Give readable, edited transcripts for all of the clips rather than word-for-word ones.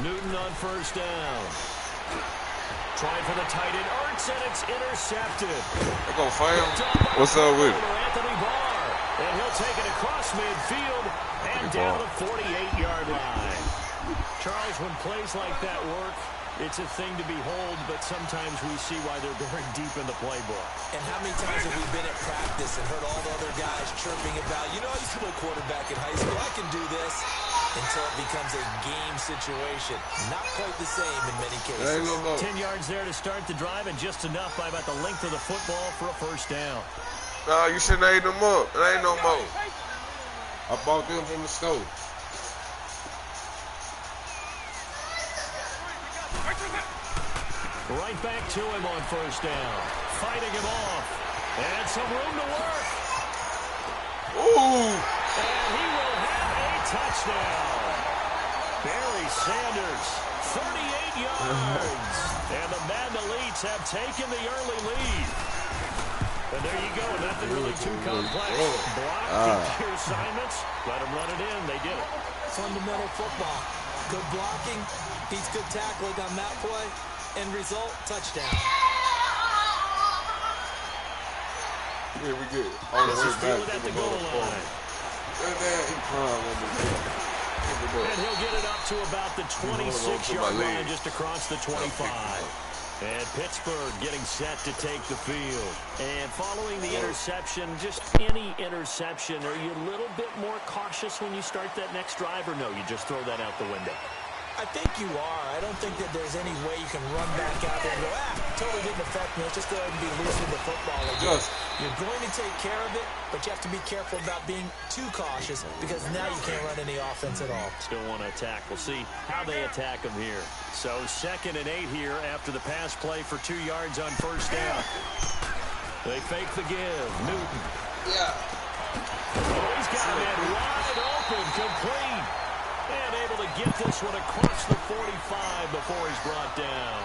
Newton on first down. Trying for the tight end, Ertz, and it's intercepted. I go fam. What's up with it? Anthony Barr, and he'll take it across midfield and down the 48-yard line. Charles, when plays like that work, it's a thing to behold, but sometimes we see why they're buried deep in the playbook. And how many times have we been at practice and heard all the other guys chirping about, you know, I used to play quarterback in high school, I can do this, until it becomes a game situation. Not quite the same in many cases. 10 yards there to start the drive, and just enough by about the length of the football for a first down. Nah, you shouldn't have ate them up. It ain't no more. I bought them from the store. Right back to him on first down. Fighting him off. And some room to work. Ooh. And he will have a touchdown. Barry Sanders, 38 yards. And the Madden Elites have taken the early lead. And there you go. Nothing really too complex. Block, keep your assignments. Let them run it in. They did it. Fundamental football. Good blocking. He's good tackling on that play. End result, touchdown. Yeah, we good. This is Field at the goal line. And he'll get it up to about the 26-yard line, just across the 25. And Pittsburgh getting set to take the field. And following the interception, just any interception, are you a little bit more cautious when you start that next drive, or no, you just throw that out the window? I think you are. I don't think that there's any way you can run back out there and go, totally didn't affect me. Let's just go ahead and be loose with the football again. You're going to take care of it, but you have to be careful about being too cautious because now you can't run any offense at all. Still want to attack. We'll see how they attack them here. So 2nd and 8 here after the pass play for 2 yards on first down. They fake the give. Newton. Yeah. Oh, he's got a man wide open, complete. And able to get this one across the 45 before he's brought down.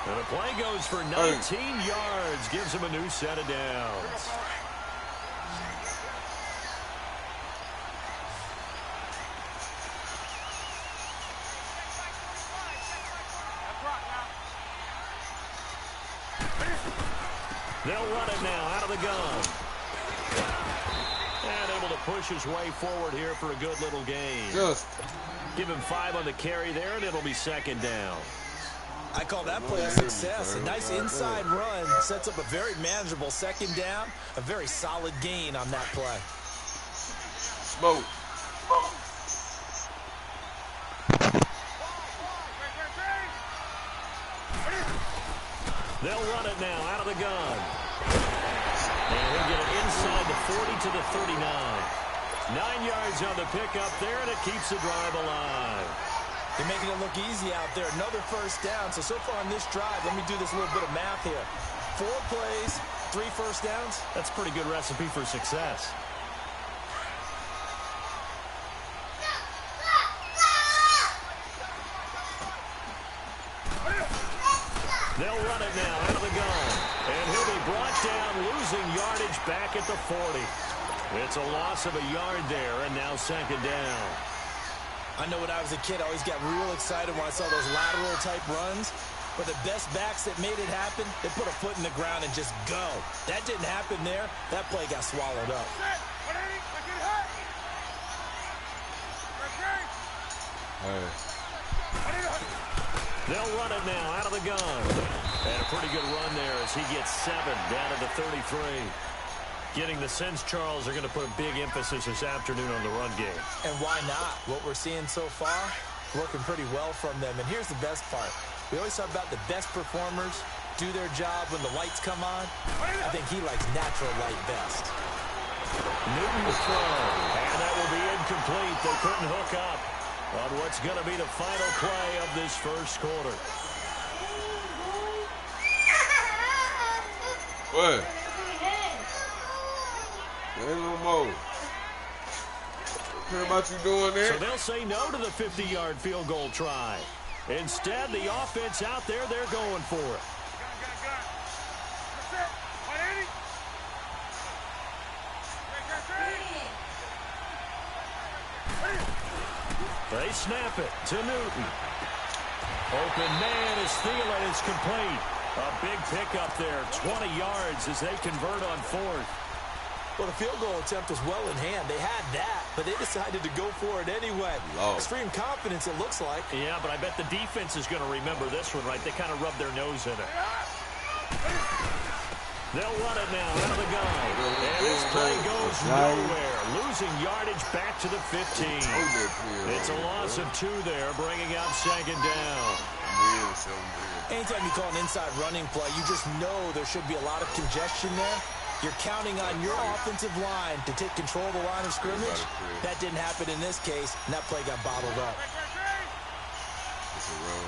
And the play goes for 19 yards. Gives him a new set of downs. They'll run it now out of the gun. And able to push his way forward here for a good little gain. Give him 5 on the carry there, and it'll be 2nd down. I call that play a success. A nice inside run sets up a very manageable 2nd down. A very solid gain on that play. Smoke. They'll run it now out of the gun. And he'll get it inside the 40 to the 39. 9 yards on the pickup there, and it keeps the drive alive. They're making it look easy out there. Another first down. So far on this drive, let me do this little bit of math here. 4 plays, 3 first downs. That's a pretty good recipe for success. They'll run it now out of the gun. And he'll be brought down, losing yardage back at the 40. It's a loss of a yard there, and now 2nd down. I know when I was a kid, I always got real excited when I saw those lateral-type runs. But the best backs that made it happen, they put a foot in the ground and just go. That didn't happen there. That play got swallowed up. They'll run it now out of the gun. And a pretty good run there as he gets 7 down to the 33. Getting the sense, Charles, are going to put a big emphasis this afternoon on the run game. And why not? What we're seeing so far, working pretty well from them. And here's the best part. We always talk about the best performers do their job when the lights come on. I think he likes natural light best. Newton to throw. And that will be incomplete. They couldn't hook up on what's going to be the final play of this first quarter. What? Ain't no more. What about you doing that? So they'll say no to the 50-yard field goal try. Instead, the offense out there, they're going for it. They snap it to Newton. Open man is Thielen. It's complete. A big pickup there, 20 yards as they convert on fourth. Well, the field goal attempt was well in hand. They had that, but they decided to go for it anyway. Extreme confidence, it looks like. Yeah, but I bet the defense is going to remember this one, right? They kind of rubbed their nose in it. They'll run it now out of the gun. And this play goes nowhere. Losing yardage back to the 15. It's a loss of 2 there, bringing up second down. Anytime you call an inside running play, you just know there should be a lot of congestion there. You're counting on your offensive line to take control of the line of scrimmage. That didn't happen in this case, and that play got bottled up. It's a run.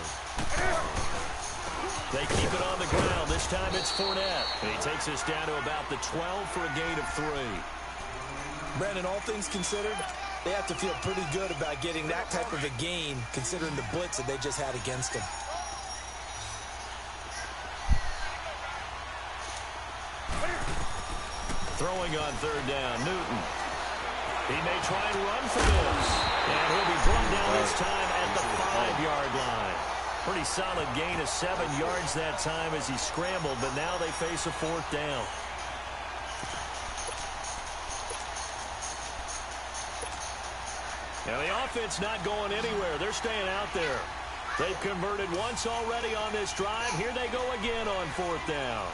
They keep it on the ground. This time it's Fournette. And he takes us down to about the 12 for a gain of 3. Brandon, all things considered, they have to feel pretty good about getting that type of a gain, considering the blitz that they just had against them. Throwing on third down, Newton. He may try and run for this. And he'll be brought down this time at the 5-yard line. Pretty solid gain of 7 yards that time as he scrambled, but now they face a 4th down. Now the offense not going anywhere. They're staying out there. They've converted once already on this drive. Here they go again on 4th down.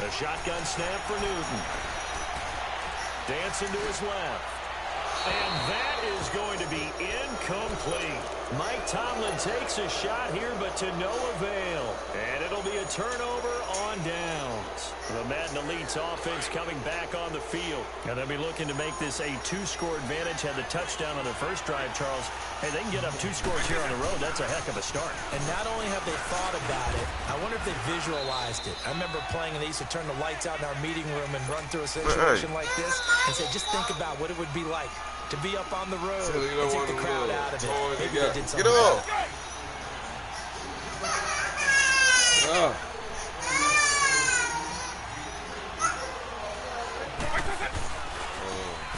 A shotgun snap for Newton. Dancing to his left. And that is going to be incomplete. Mike Tomlin takes a shot here, but to no avail. And it'll be a turnover on downs. The Madden Elite's offense coming back on the field. And they'll be looking to make this a 2-score advantage. Had the touchdown on their first drive, Charles. Hey, they can get up 2 scores here on the road. That's a heck of a start. And not only have they thought about it, I wonder if they visualized it. I remember playing, and they used to turn the lights out in our meeting room and run through a situation like this and say, just think about what it would be like to be up on the road and take the crowd out of it. Maybe they did something. Get up!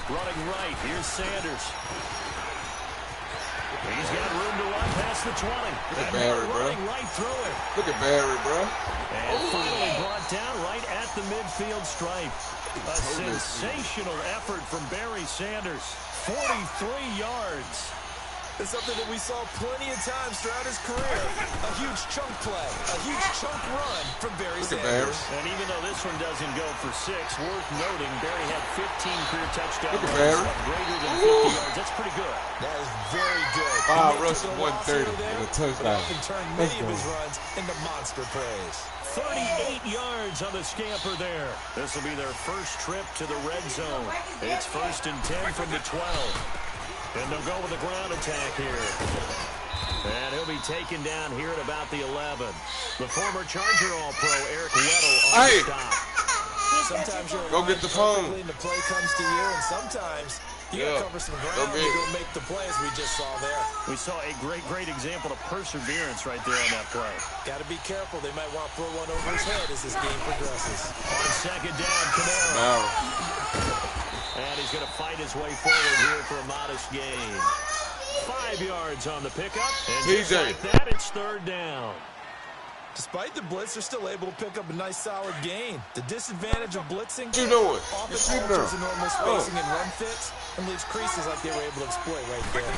Running right, here's Sanders. He's got room to run past the 20. Look at Barry, bro. Right through it. Look at Barry, bro. And finally brought down right at the midfield stripe. A sensational effort from Barry Sanders. 43 yards. It's something that we saw plenty of times throughout his career. A huge chunk play, a huge chunk run from Barry Sanders. And even though this one doesn't go for 6, worth noting, Barry had 15 career touchdowns. Look at Barry. Greater than 50 yards. That's pretty good. That is very good. Russell 130 and a touchdown. He can turn many of his runs into monster plays. 38 yards on the scamper there. This will be their first trip to the red zone. It's 1st and 10 from the 12. And they'll go with the ground attack here. And he'll be taken down here at about the 11. The former Charger All-Pro, Eric Weddle, on the stop. Sometimes you're go get the phone. And the play comes to you, and sometimes you gotta cover some ground and go make the play, as we just saw there. We saw a great example of perseverance right there on that play. Got to be careful. They might want to throw one over his head as this game progresses. On second down, Camaro. And he's going to fight his way forward here for a modest gain. 5 yards on the pickup. And just like that, it's 3rd down. Despite the blitz, they're still able to pick up a nice, solid gain. The disadvantage of blitzing often alters the normal spacing and run fits and leaves creases like they were able to exploit right there.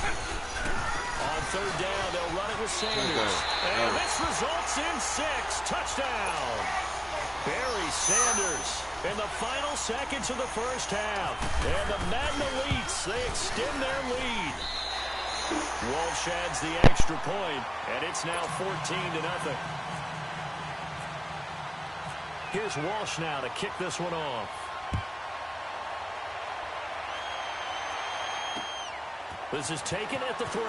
On 3rd down, they'll run it with Sanders. And this results in 6. Touchdown. Barry Sanders in the final seconds of the first half. And the Madden Elites, they extend their lead. Walsh adds the extra point, and it's now 14-0. Here's Walsh now to kick this one off. This is taken at the 3.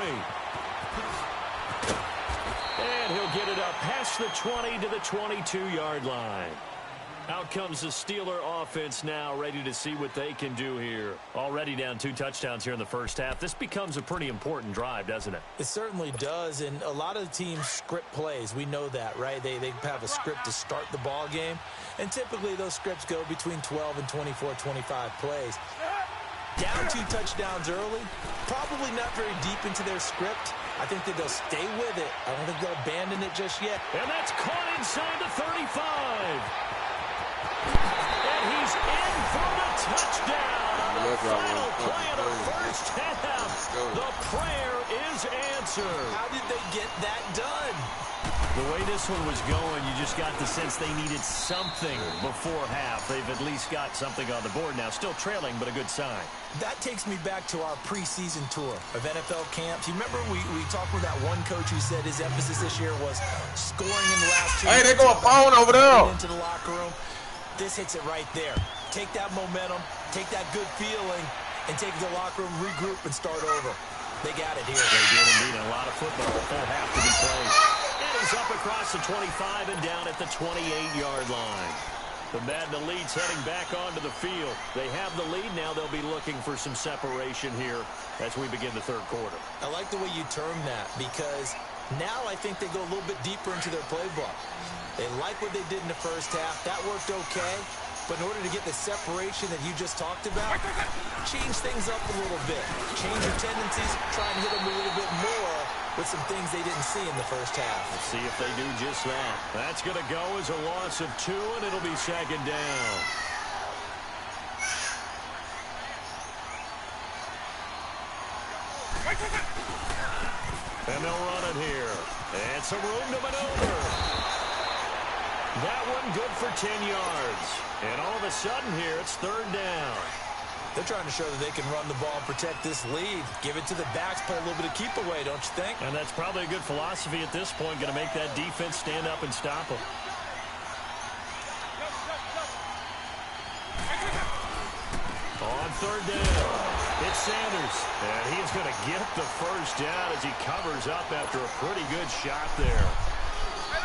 And he'll get it up past the 20 to the 22-yard line. Out comes the Steeler offense now, ready to see what they can do here. Already down 2 touchdowns here in the first half. This becomes a pretty important drive, doesn't it? It certainly does, and a lot of the teams script plays. We know that, right? They have a script to start the ball game, and typically those scripts go between 12 and 24, 25 plays. Down 2 touchdowns early, probably not very deep into their script. I think that they'll stay with it. I don't think they'll abandon it just yet. And that's caught inside the 35. And he's in for the touchdown on the final play of the first half. The prayer is answered. How did they get that done? The way this one was going, you just got the sense they needed something before half. They've at least got something on the board now. Still trailing, but a good sign. That takes me back to our preseason tour of NFL camps. You remember we talked with that one coach who said his emphasis this year was scoring in the last 2 Hey, they go a phone over there. Into the locker room. This hits it right there. Take that momentum, take that good feeling, and take it to the locker room, regroup, and start over. They got it here. They did indeed. A lot of football. A full half to be played. And he's up across the 25 and down at the 28-yard line. The Madden Elite's heading back onto the field. They have the lead. Now they'll be looking for some separation here as we begin the third quarter. I like the way you term that because now I think they go a little bit deeper into their playbook. They like what they did in the first half. That worked okay. But in order to get the separation that you just talked about, change things up a little bit. Change your tendencies, try and hit them a little bit more with some things they didn't see in the first half. Let's see if they do just that. That's going to go as a loss of 2, and it'll be second down. And they'll run it here. And some room to maneuver. That one good for 10 yards. And all of a sudden here, it's third down. They're trying to show that they can run the ball and protect this lead. Give it to the backs, play a little bit of keep away, don't you think? And that's probably a good philosophy at this point. Going to make that defense stand up and stop them. On third down, it's Sanders. And he's going to get the first down as he covers up after a pretty good shot there.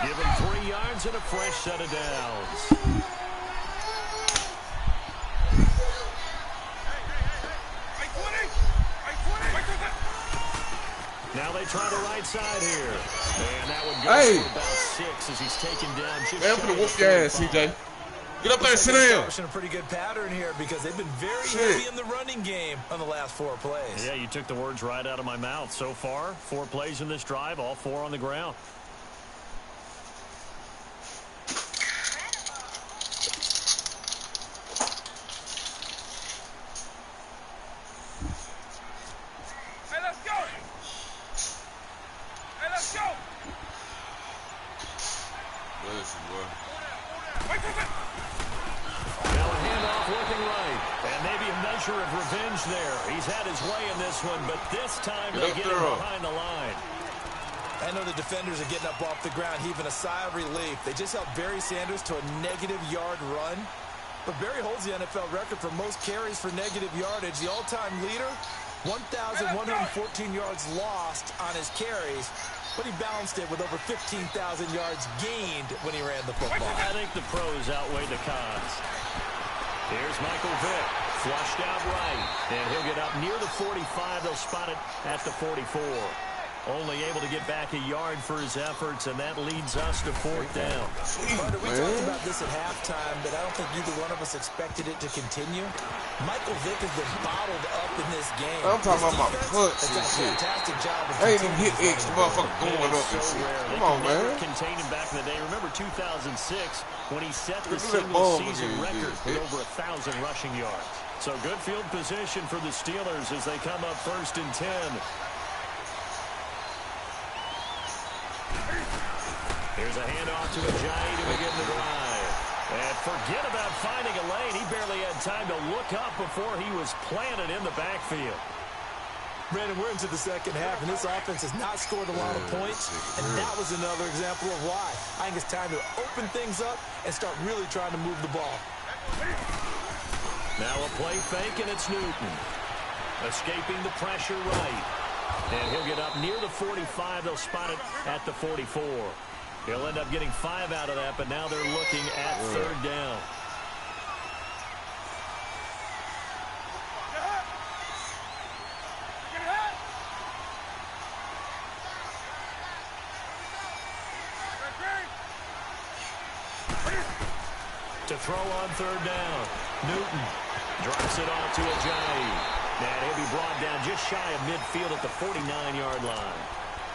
Give him 3 yards and a fresh set of downs. Now they try the right side here. And that one goes for about 6 as he's taken down just I'm gonna whoop your ass, CJ. Get up there and sit down. A pretty good pattern here because they've been very heavy in the running game on the last 4 plays. Yeah, you took the words right out of my mouth. So far, 4 plays in this drive, all 4 on the ground. Of revenge there. He's had his way in this one, but this time they get him behind the line. I know the defenders are getting up off the ground, heaving a sigh of relief. They just held Barry Sanders to a -yard run. But Barry holds the NFL record for most carries for negative yardage. The all-time leader, 1,114 yards lost on his carries. But he balanced it with over 15,000 yards gained when he ran the football. I think the pros outweigh the cons. Here's Michael Vick. Flushed out right, and he'll get up near the 45. They'll spot it at the 44. Only able to get back a yard for his efforts, and that leads us to 4th down. Carter, we talked about this at halftime, but I don't think either one of us expected it to continue. Michael Vick has been bottled up in this game. I'm talking about my foots and shit. Fantastic job. I ain't even hit X, the motherfucker going up and shit. Come on, man. Contained him back in the day. Remember 2006 when he set the single-season record with over 1,000 rushing yards. So good field position for the Steelers as they come up 1st and 10. Here's a handoff to Ajayi to begin the drive. And forget about finding a lane. He barely had time to look up before he was planted in the backfield. Brandon, we're into the second half, and this offense has not scored a lot of points, and that was another example of why. I think it's time to open things up and start really trying to move the ball. Now a play fake, and it's Newton. Escaping the pressure right. And he'll get up near the 45. They'll spot it at the 44. He'll end up getting 5 out of that, but now they're looking at 3rd down. To throw on 3rd down. Newton drops it off to Ajayi. And he'll be brought down just shy of midfield at the 49-yard line.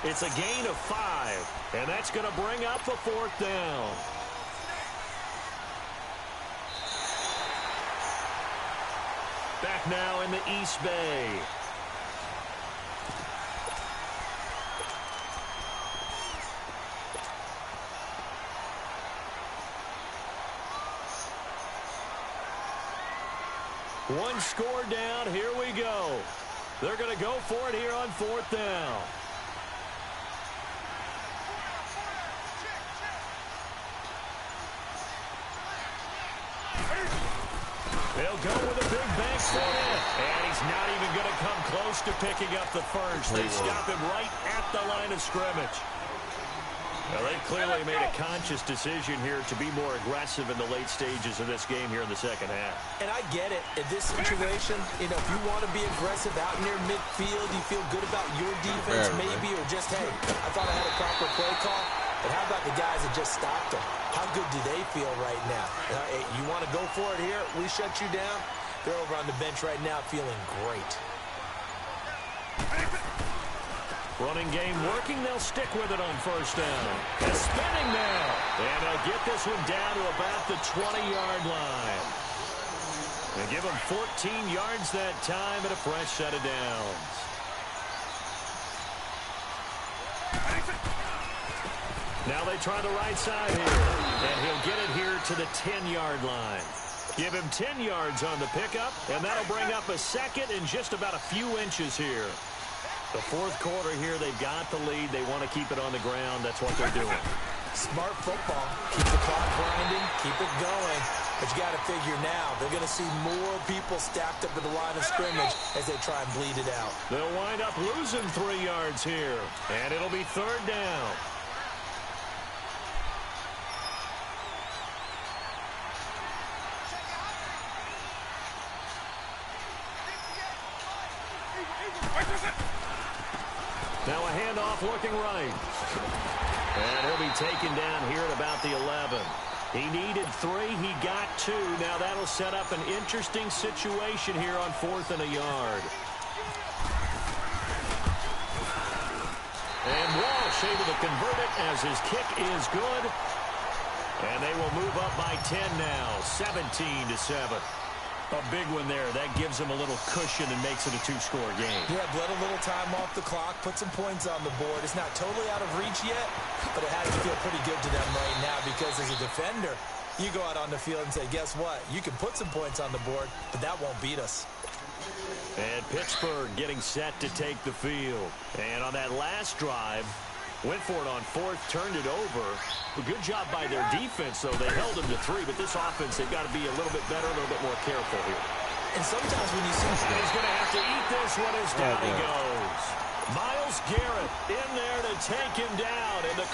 It's a gain of 5, and that's going to bring up a 4th down. Back now in the East Bay. One score down. Here we go. They're going to go for it here on 4th down. They'll go with a big bank for it. And he's not even going to come close to picking up the first. They stop him right at the line of scrimmage. Well, they clearly made a conscious decision here to be more aggressive in the late stages of this game here in the second half. And I get it. In this situation, if you want to be aggressive out near midfield, you feel good about your defense maybe, or just, hey, I thought I had a proper play call. But how about the guys that just stopped them? How good do they feel right now? You want to go for it here? We shut you down? They're over on the bench right now feeling great. Running game working. They'll stick with it on 1st down. And spinning now. And they'll get this one down to about the 20-yard line. They give them 14 yards that time and a fresh set of downs. Now they try the right side here. And he'll get it here to the 10-yard line. Give him 10 yards on the pickup, and that'll bring up a 2nd and just about a few inches here. The 4th quarter here, they've got the lead. They want to keep it on the ground. That's what they're doing. Smart football. Keep the clock grinding. Keep it going. But you got to figure now, they're going to see more people stacked up at the line of scrimmage as they try and bleed it out. They'll wind up losing 3 yards here, and it'll be 3rd down. Now a handoff looking right. And he'll be taken down here at about the 11. He needed 3. He got 2. Now that'll set up an interesting situation here on 4th and a yard. And Walsh able to convert it as his kick is good. And they will move up by 10 now, 17-7. A big one there. That gives them a little cushion and makes it a 2-score game. Yeah, bled a little time off the clock, put some points on the board. It's not totally out of reach yet, but it has to feel pretty good to them right now because as a defender, you go out on the field and say, guess what? You can put some points on the board, but that won't beat us. And Pittsburgh getting set to take the field. And on that last drive, went for it on 4th, turned it over. A good job by their defense, though. They held them to 3, but this offense, they've got to be a little bit better, a little bit more careful here. And sometimes when you see... He's going to have to eat this one as down he goes. Myles Garrett in there to take him down. And the